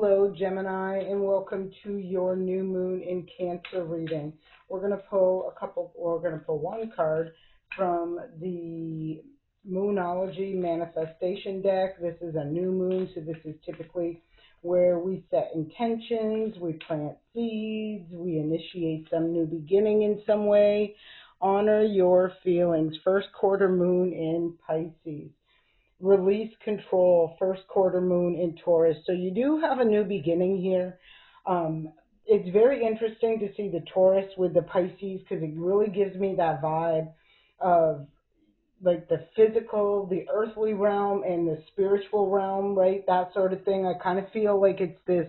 Hello, Gemini, and welcome to your new moon in Cancer reading. We're going to pull we're going to pull one card from the Moonology Manifestation deck. This is a new moon, so this is typically where we set intentions, we plant seeds, we initiate some new beginning in some way. Honor your feelings. First quarter moon in Pisces. Release control, first quarter moon in Taurus. So you do have a new beginning here. It's very interesting to see the Taurus with the Pisces because it really gives me that vibe of like the physical, the earthly realm and the spiritual realm, right? That sort of thing. I kind of feel like it's this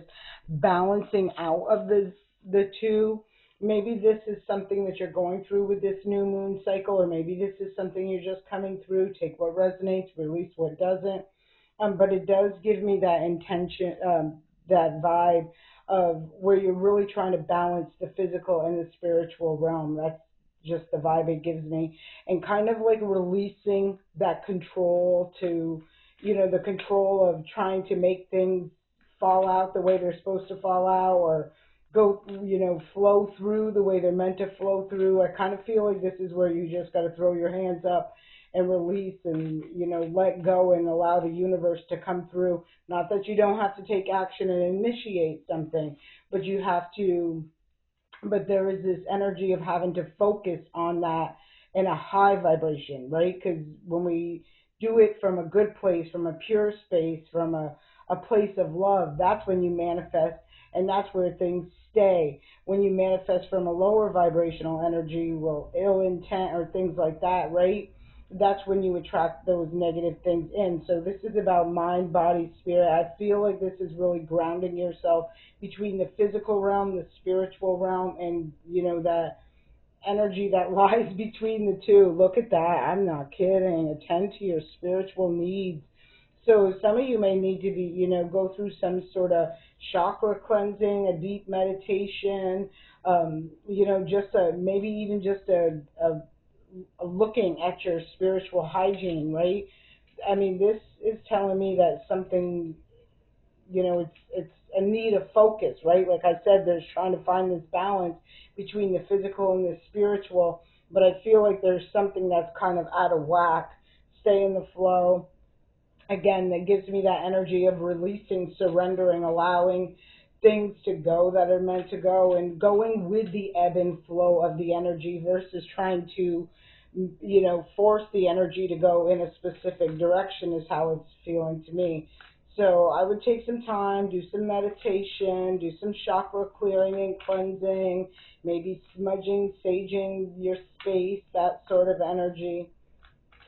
balancing out of the two. Maybe this is something that you're going through with this new moon cycle, or maybe this is something you're just coming through. Take what resonates, release what doesn't. But it does give me that intention, that vibe of where you're really trying to balance the physical and the spiritual realm. That's just the vibe it gives me, and kind of like releasing that control to, the control of trying to make things fall out the way they're supposed to fall out, or go, flow through the way they're meant to flow through. I kind of feel like this is where you just got to throw your hands up and release and, let go and allow the universe to come through. Not that you don't have to take action and initiate something, but you have to, but there is this energy of having to focus on that in a high vibration, right? Because when we do it from a good place, from a pure space, from a place of love, that's when you manifest, and that's where things stay. When you manifest from a lower vibrational energy, well, ill intent or things like that, right? That's when you attract those negative things in. So this is about mind, body, spirit. I feel like this is really grounding yourself between the physical realm, the spiritual realm, and that energy that lies between the two. Look at that. I'm not kidding. Attend to your spiritual needs. So some of you may need to be, go through some sort of chakra cleansing, a deep meditation, just maybe even just a looking at your spiritual hygiene, right? I mean, this is telling me that something, it's a need of focus, right? Like I said, there's trying to find this balance between the physical and the spiritual, but I feel like there's something that's kind of out of whack. Stay in the flow. Again, that gives me that energy of releasing, surrendering, allowing things to go that are meant to go, and going with the ebb and flow of the energy versus trying to, force the energy to go in a specific direction is how it's feeling to me. So I would take some time, do some meditation, do some chakra clearing and cleansing, maybe smudging, saging your space, that sort of energy.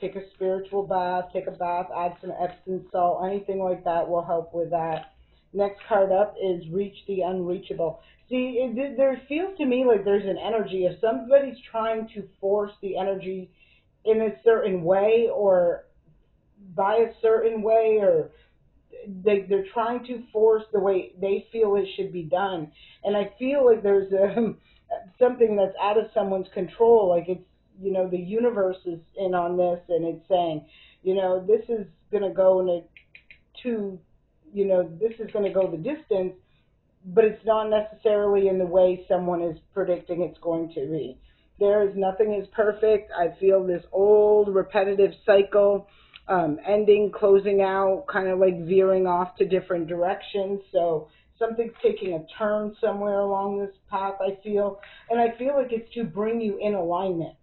Take a spiritual bath, take a bath, add some Epsom salt, anything like that will help with that. Next card up is Reach the Unreachable. See, there feels to me like there's an energy if somebody's trying to force the energy in a certain way or by a certain way, or they're trying to force the way they feel it should be done. And I feel like there's something that's out of someone's control. Like it's, the universe is in on this, and it's saying, this is going to go in a two, this is going to go the distance, but it's not necessarily in the way someone is predicting it's going to be. There is nothing is perfect. I feel this old repetitive cycle ending, closing out, kind of like veering off to different directions. So something's taking a turn somewhere along this path, I feel. And I feel like it's to bring you in alignment,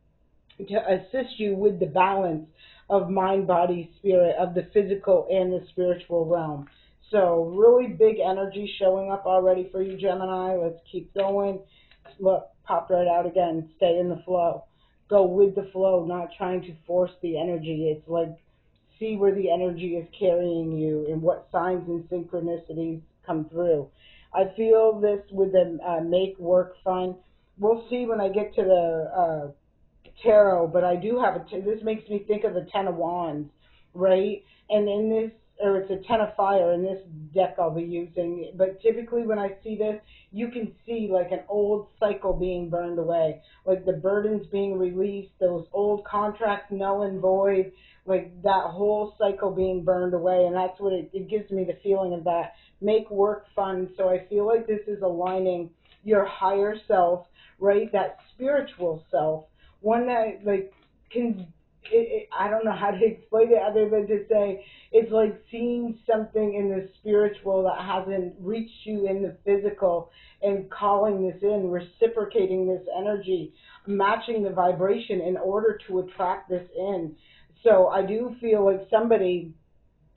to assist you with the balance of mind, body, spirit, of the physical and the spiritual realm. So really big energy showing up already for you, Gemini. Let's keep going. Look, popped right out again. Stay in the flow. Go with the flow, not trying to force the energy. It's like see where the energy is carrying you and what signs and synchronicities come through. I feel this with the make work fun. We'll see when I get to the tarot, but I do have this makes me think of the Ten of Wands, right? And in this, or it's a Ten of Fire in this deck I'll be using. But typically when I see this, you can see like an old cycle being burned away, like the burdens being released, those old contracts null and void, like that whole cycle being burned away. And that's what it gives me the feeling of that. Make work fun. So I feel like this is aligning your higher self, right? That spiritual self, one that like can, I don't know how to explain it other than to say it's like seeing something in the spiritual that hasn't reached you in the physical and calling this in, reciprocating this energy, matching the vibration in order to attract this in. So I do feel like somebody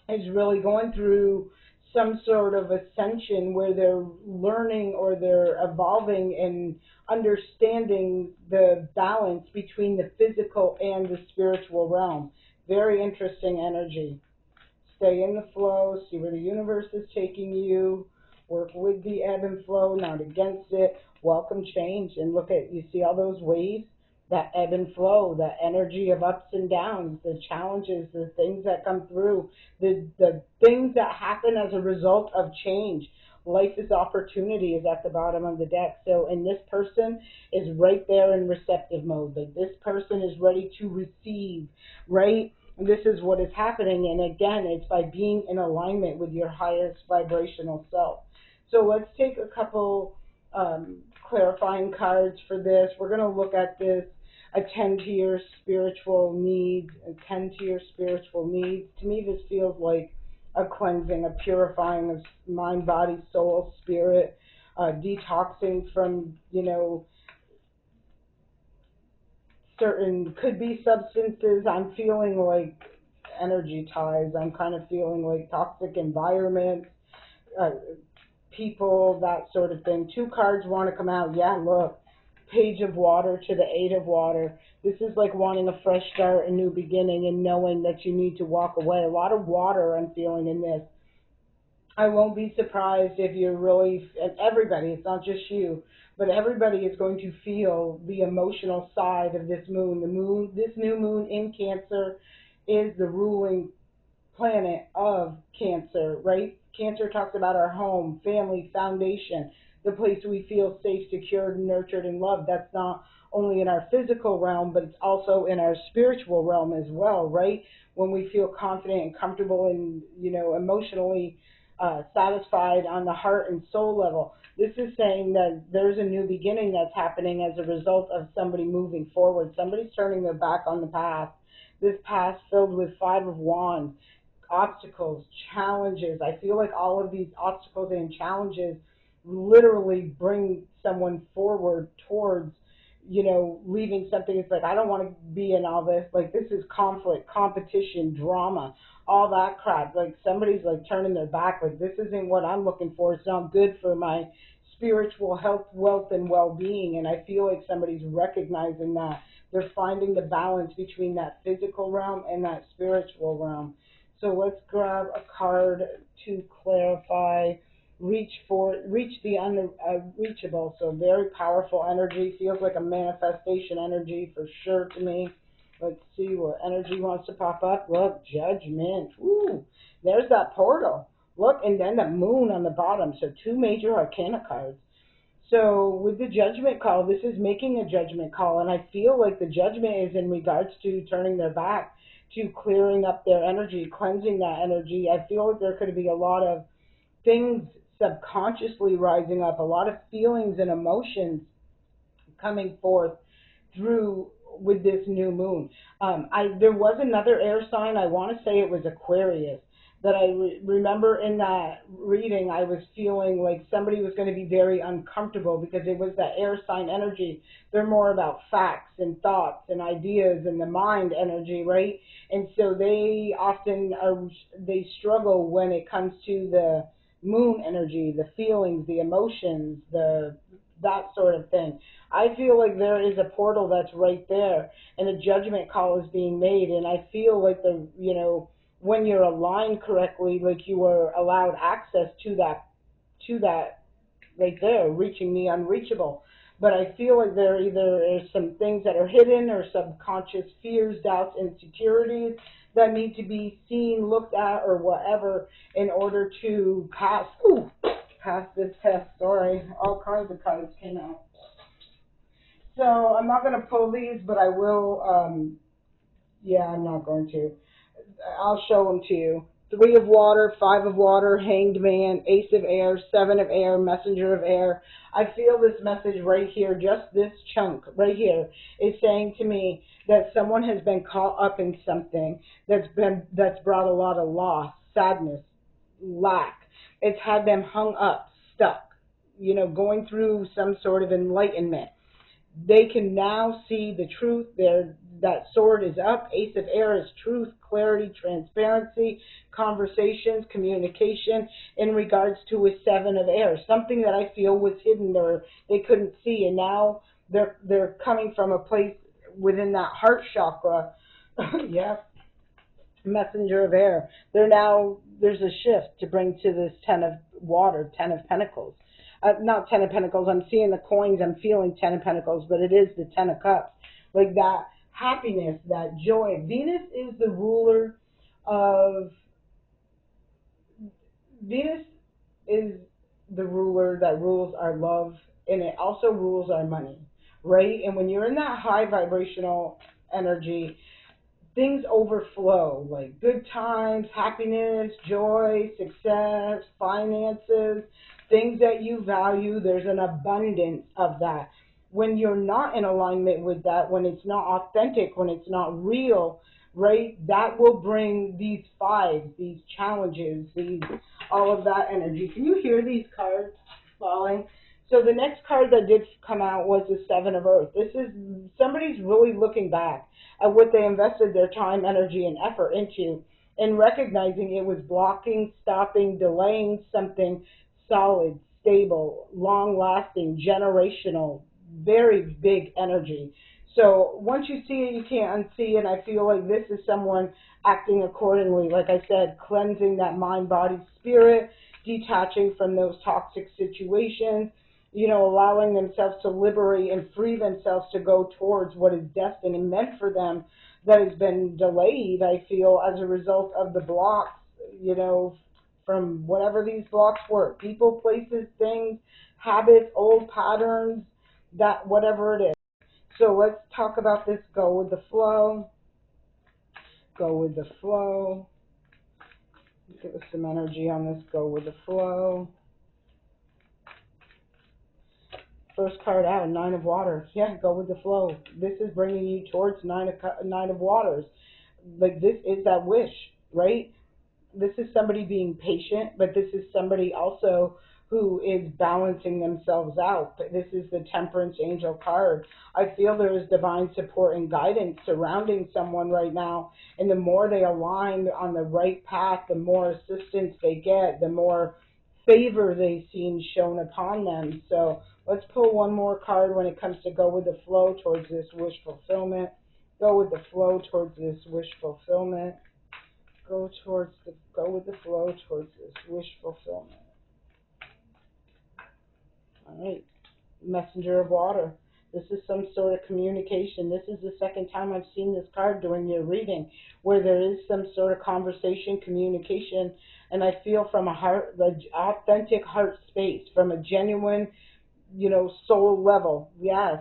is really going through some sort of ascension where they're learning or they're evolving and understanding the balance between the physical and the spiritual realm. Very interesting energy. Stay in the flow, see where the universe is taking you, work with the ebb and flow, not against it. Welcome change. And look at, you see all those waves? That ebb and flow, the energy of ups and downs, the challenges, the things that come through, the things that happen as a result of change. Life is opportunity is at the bottom of the deck. So, and this person is right there in receptive mode. Like this person is ready to receive, right? This is what is happening. And again, it's by being in alignment with your highest vibrational self. So let's take a couple clarifying cards for this. We're going to look at this. Attend to your spiritual needs. Attend to your spiritual needs. To me, this feels like a cleansing, a purifying of mind, body, soul, spirit, detoxing from, certain, could be substances. I'm feeling like energy ties. I'm kind of feeling like toxic environments, uh, people, that sort of thing. Two cards want to come out. Yeah, look. Page of water to the eight of water. This is like wanting a fresh start, a new beginning, and knowing that you need to walk away. A lot of water I'm feeling in this. I won't be surprised if you're really, and everybody, it's not just you, but everybody is going to feel the emotional side of this moon. The moon, this new moon in Cancer is the ruling planet of Cancer, right? Cancer talks about our home, family, foundation, the place we feel safe, secured, nurtured, and loved. That's not only in our physical realm, but it's also in our spiritual realm as well, right? When we feel confident and comfortable and, emotionally satisfied on the heart and soul level. This is saying that there's a new beginning that's happening as a result of somebody moving forward. Somebody's turning their back on the past. This past filled with Five of Wands, obstacles, challenges. I feel like all of these obstacles and challenges literally bring someone forward towards, leaving something. It's like, I don't want to be in all this. Like, this is conflict, competition, drama, all that crap. Like, somebody's like turning their back. Like, this isn't what I'm looking for. It's not good for my spiritual health, wealth, and well-being. And I feel like somebody's recognizing that. They're finding the balance between that physical realm and that spiritual realm. So let's grab a card to clarify. Reach the unreachable. So very powerful energy. Feels like a manifestation energy for sure to me. Let's see what energy wants to pop up. Look, judgment. Ooh, there's that portal. Look, and then the moon on the bottom. So two major arcana cards. So with the judgment call, this is making a judgment call, and I feel like the judgment is in regards to turning their back, to clearing up their energy, cleansing that energy. I feel like there could be a lot of things subconsciously rising up, a lot of feelings and emotions coming forth through with this new moon. There was another air sign. I want to say it was Aquarius that I remember in that reading. I was feeling like somebody was going to be very uncomfortable because it was that air sign energy. They're more about facts and thoughts and ideas and the mind energy, right? And so they often they struggle when it comes to the moon energy, the feelings, the emotions, that sort of thing. I feel like there is a portal that's right there, and a judgment call is being made. And I feel like when you're aligned correctly, like you are allowed access to that right there, reaching the unreachable. But I feel like there either is some things that are hidden or subconscious fears, doubts, insecurities that need to be seen, looked at, or whatever in order to pass this test. Sorry, all kinds of cards came out. So I'm not going to pull these, but I will. Yeah, I'm not going to. I'll show them to you. Three of water, five of water, hanged man, ace of air, seven of air, messenger of air. I feel this message right here, just this chunk right here, is saying to me that someone has been caught up in something that's brought a lot of loss, sadness, lack. It's had them hung up, stuck, going through some sort of enlightenment. They can now see the truth. That sword is up. Ace of air is truth, clarity, transparency, conversations, communication in regards to a seven of air. Something that I feel was hidden or they couldn't see, and now they're coming from a place within that heart chakra. Yeah, messenger of air. There's a shift to bring to this ten of water, ten of pentacles. Not ten of pentacles. I'm seeing the coins. I'm feeling ten of pentacles, but it is the ten of cups. Like that happiness, that joy. Venus is the ruler of. Venus is the ruler that rules our love, and it also rules our money, right? And when you're in that high vibrational energy, things overflow, like good times, happiness, joy, success, finances, things that you value. There's an abundance of that. When you're not in alignment with that, when it's not authentic, when it's not real, right, that will bring these fives, these challenges, these all of that energy. Can you hear these cards falling? So the next card that did come out was the Seven of Earth. This is somebody's really looking back at what they invested their time, energy, and effort into, and recognizing it was blocking, stopping, delaying something solid, stable, long-lasting, generational, very big energy. So once you see it, you can't unsee it. I feel like this is someone acting accordingly. Like I said, cleansing that mind, body, spirit, detaching from those toxic situations, allowing themselves to liberate and free themselves to go towards what is destined and meant for them that has been delayed, I feel, as a result of the blocks, from whatever these blocks were. People, places, things, habits, old patterns, that whatever it is. So let's talk about this. Go with the flow. Go with the flow. Give us some energy on this. Go with the flow. First card out, Nine of Water. Yeah, go with the flow. This is bringing you towards Nine of Waters. Like, this is that wish, right? This is somebody being patient, but this is somebody also who is balancing themselves out. This is the Temperance Angel card. I feel there is divine support and guidance surrounding someone right now, and the more they align on the right path, the more assistance they get, the more favor they see shown upon them. So let's pull one more card when it comes to go with the flow towards this wish fulfillment. Go with the flow towards this wish fulfillment. Go with the flow towards this wish fulfillment. All right. Messenger of water. This is some sort of communication. This is the second time I've seen this card during your reading, where there is some sort of conversation, communication, and I feel from a heart, the authentic heart space, from a genuine, soul level. Yes,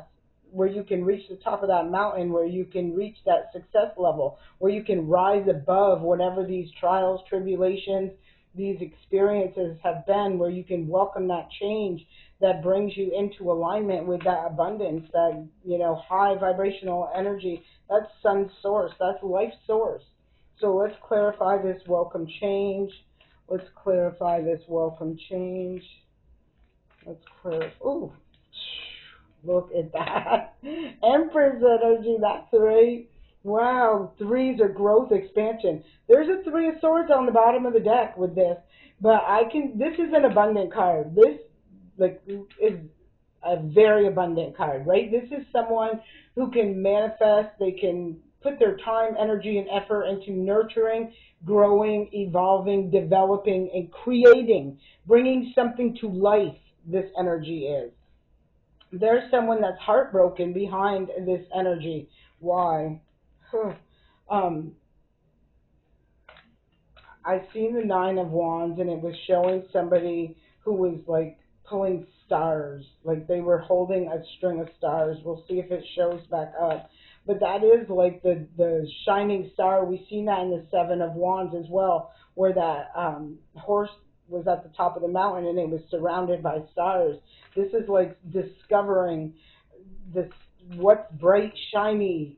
where you can reach the top of that mountain, where you can reach that success level, where you can rise above whatever these trials, tribulations, these experiences have been, where you can welcome that change that brings you into alignment with that abundance, that, high vibrational energy. That's sun source. That's life source. So let's clarify this welcome change. Let's clarify this welcome change. Let's clarify. Ooh, look at that. Empress energy, that's right. Wow, threes are growth, expansion. There's a Three of Swords on the bottom of the deck with this, but this is an abundant card. This, is a very abundant card, right? This is someone who can manifest, they can put their time, energy, and effort into nurturing, growing, evolving, developing, and creating, bringing something to life. This energy is. There's someone that's heartbroken behind this energy. Why? Huh. Um, I've seen the Nine of Wands, and it was showing somebody who was like pulling stars, like they were holding a string of stars. We'll see if it shows back up. but that is like the shining star. We've seen that in the Seven of Wands as well, where that horse was at the top of the mountain and it was surrounded by stars. This is like discovering this, what's bright, shiny,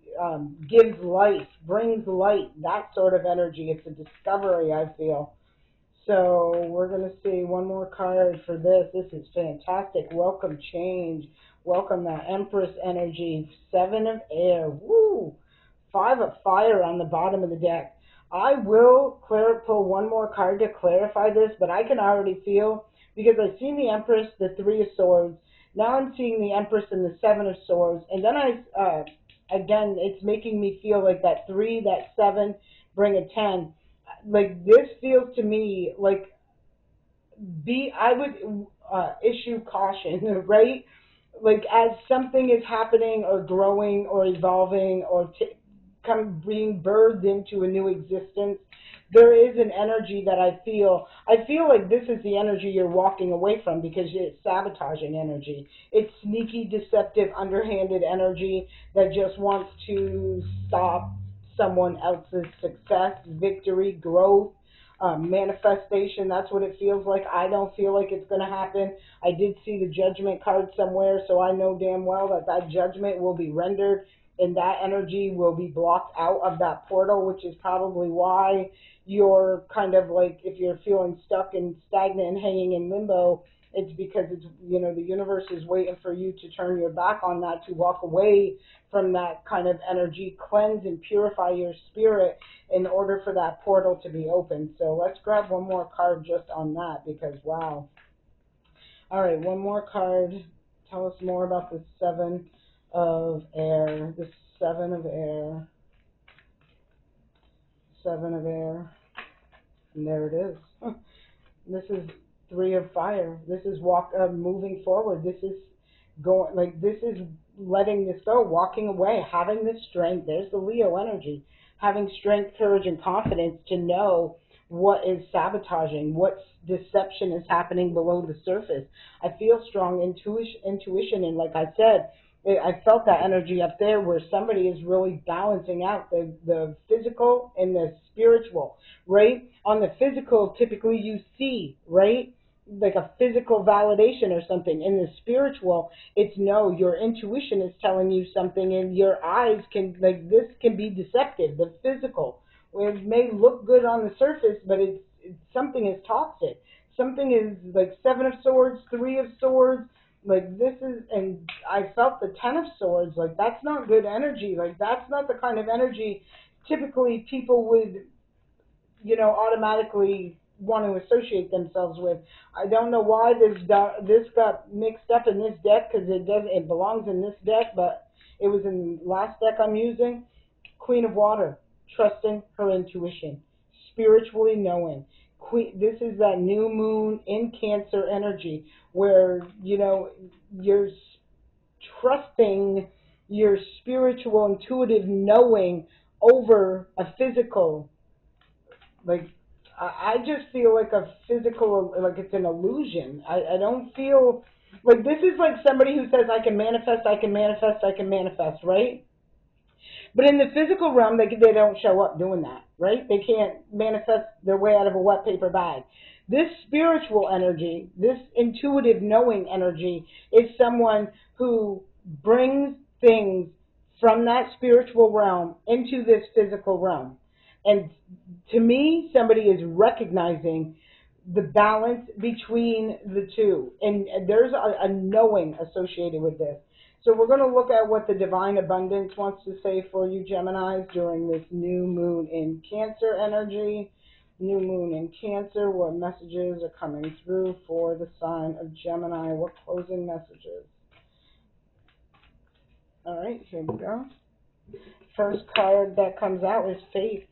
gives life, brings light, that sort of energy. It's a discovery, I feel. So we're going to see one more card for this. This is fantastic. Welcome change. Welcome that Empress energy. Seven of air. Woo! Five of fire on the bottom of the deck. I will pull one more card to clarify this, but I can already feel, because I've seen the Empress, the Three of Swords. Now I'm seeing the Empress and the Seven of Swords. And then again, it's making me feel like that 3, that 7, bring a 10. Like this feels to me like I would issue caution, right? Like as something is happening or growing or evolving or being birthed into a new existence, there is an energy that I feel. I feel like this is the energy you're walking away from because it's sabotaging energy. It's sneaky, deceptive, underhanded energy that just wants to stop someone else's success, victory, growth, manifestation. That's what it feels like. I don't feel like it's going to happen. I did see the judgment card somewhere, so I know damn well that that judgment will be rendered and that energy will be blocked out of that portal, which is probably why you're kind of like, if you're feeling stuck and stagnant and hanging in limbo, it's because it's, the universe is waiting for you to turn your back on that, to walk away from that kind of energy, cleanse and purify your spirit in order for that portal to be open. So let's grab one more card just on that, because wow. All right, one more card. Tell us more about the Seven of Air. The Seven of Air. Seven of Air. And there it is. This is Three of Fire. This is moving forward. This is going, like, this is letting this go, walking away, having the strength. There's the Leo energy. Having strength, courage, and confidence to know what is sabotaging, what deception is happening below the surface. I feel strong intuition, and like I said, I felt that energy up there where somebody is really balancing out the physical and the spiritual, right? On the physical, typically you see, right? Like a physical validation or something. In the spiritual, it's no, your intuition is telling you something, and your eyes can, like, this can be deceptive. The physical, where it may look good on the surface, but it's something is toxic. Something is like Seven of Swords, Three of Swords, like this is, and I felt the Ten of Swords, like that's not good energy. Like that's not the kind of energy typically people would, automatically want to associate themselves with. I don't know why this got mixed up in this deck, because it belongs in this deck, but it was in the last deck I'm using. Queen of Water, trusting her intuition, spiritually knowing. This is that new moon in Cancer energy where, you're trusting your spiritual, intuitive knowing over a physical. Like, I just feel like a physical, like it's an illusion. I don't feel like this is like somebody who says, I can manifest, I can manifest, I can manifest, right? But in the physical realm, they don't show up doing that, right? They can't manifest their way out of a wet paper bag. This spiritual energy, this intuitive knowing energy, is someone who brings things from that spiritual realm into this physical realm. And to me, somebody is recognizing the balance between the two. And there's a knowing associated with this. So we're going to look at what the Divine Abundance wants to say for you, Geminis, during this new moon in Cancer energy. New moon in Cancer, what messages are coming through for the sign of Gemini? What closing messages? All right, here we go. First card that comes out is Faith.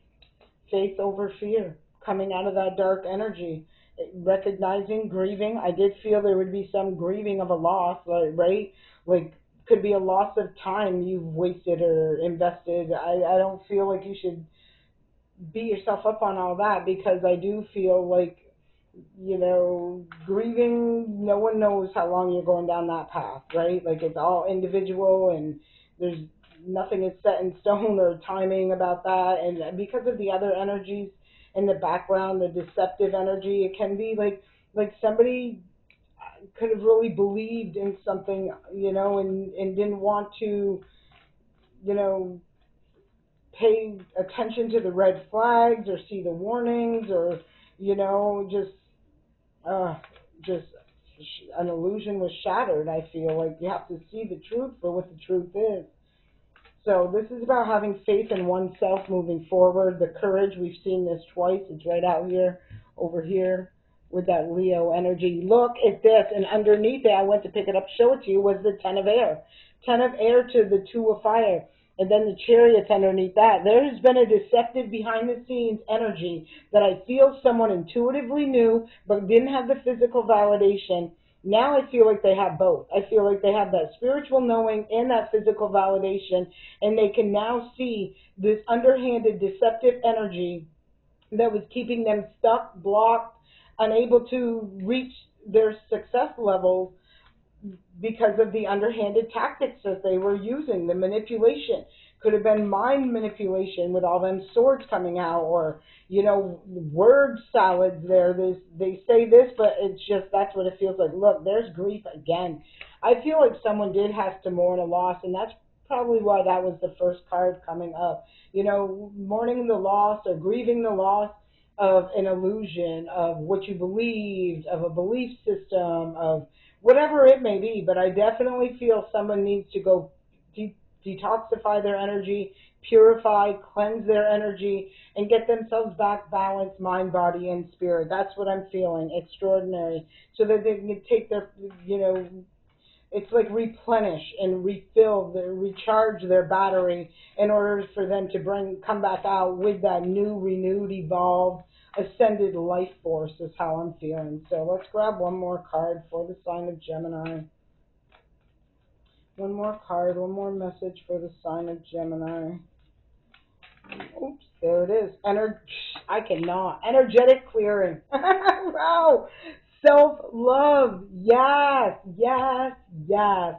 Faith over fear. Coming out of that dark energy. Recognizing, grieving. I did feel there would be some grieving of a loss, right? Like, could be a loss of time you've wasted or invested. I don't feel like you should beat yourself up on all that, because I do feel like, grieving, no one knows how long you're going down that path, right? Like, it's all individual, and there's nothing is set in stone or timing about that. And because of the other energies in the background, the deceptive energy, it can be like somebody could have really believed in something, and didn't want to, you know, pay attention to the red flags or see the warnings, or you know just uh just an illusion was shattered. I feel like you have to see the truth for what the truth is. So this is about having faith in oneself moving forward. The courage, we've seen this twice. It's right out here, over here, with that Leo energy. Look at this, and underneath it, I went to pick it up, show it to you, was the Ten of Air. Ten of Air to the Two of Fire. And then the Chariots underneath that. There has been a deceptive behind-the-scenes energy that I feel someone intuitively knew, but didn't have the physical validation. Now I feel like they have both. I feel like they have that spiritual knowing and that physical validation, and they can now see this underhanded, deceptive energy that was keeping them stuck, blocked, unable to reach their success levels because of the underhanded tactics that they were using, the manipulation. Could have been mind manipulation with all them swords coming out, or, word salads there. They say this, but it's just, that's what it feels like. Look, there's grief again. I feel like someone did have to mourn a loss, and that's probably why that was the first card coming up. Mourning the loss or grieving the loss of an illusion, of what you believed, of a belief system, of whatever it may be. But I definitely feel someone needs to go detoxify their energy, purify, cleanse their energy, and get themselves back balanced, mind, body, and spirit. That's what I'm feeling. Extraordinary. So that they can take their, it's like replenish and refill, recharge their battery in order for them to come back out with that new, renewed, evolved, ascended life force is how I'm feeling. So let's grab one more card for the sign of Gemini. One more card, one more message for the sign of Gemini. Oops, there it is. I cannot. Energetic clearing. Wow. Self-love. Yes, yes, yes.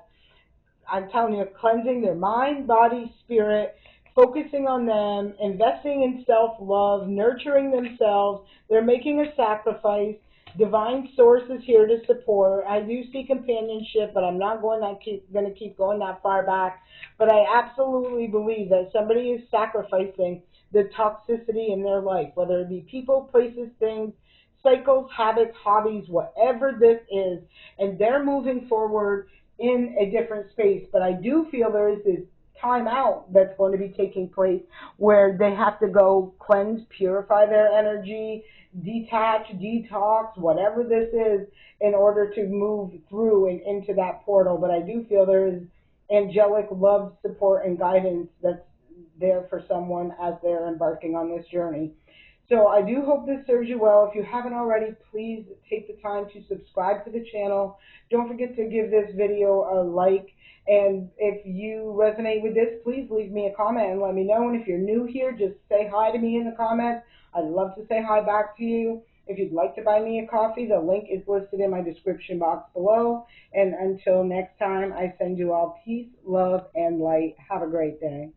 I'm telling you, cleansing their mind, body, spirit, focusing on them, investing in self-love, nurturing themselves. They're making a sacrifice. Divine source is here to support. I do see companionship, but I'm not going to keep going that far back. But I absolutely believe that somebody is sacrificing the toxicity in their life, whether it be people, places, things, cycles, habits, hobbies, whatever this is, and they're moving forward in a different space. But I do feel there is this time out that's going to be taking place where they have to go cleanse, purify their energy, detach, detox, whatever this is, in order to move through and into that portal. But I do feel there is angelic love, support, and guidance that's there for someone as they're embarking on this journey. So I do hope this serves you well. If you haven't already, please take the time to subscribe to the channel. Don't forget to give this video a like. And if you resonate with this, please leave me a comment and let me know. And if you're new here, just say hi to me in the comments. I'd love to say hi back to you. If you'd like to buy me a coffee, the link is listed in my description box below. And until next time, I send you all peace, love, and light. Have a great day.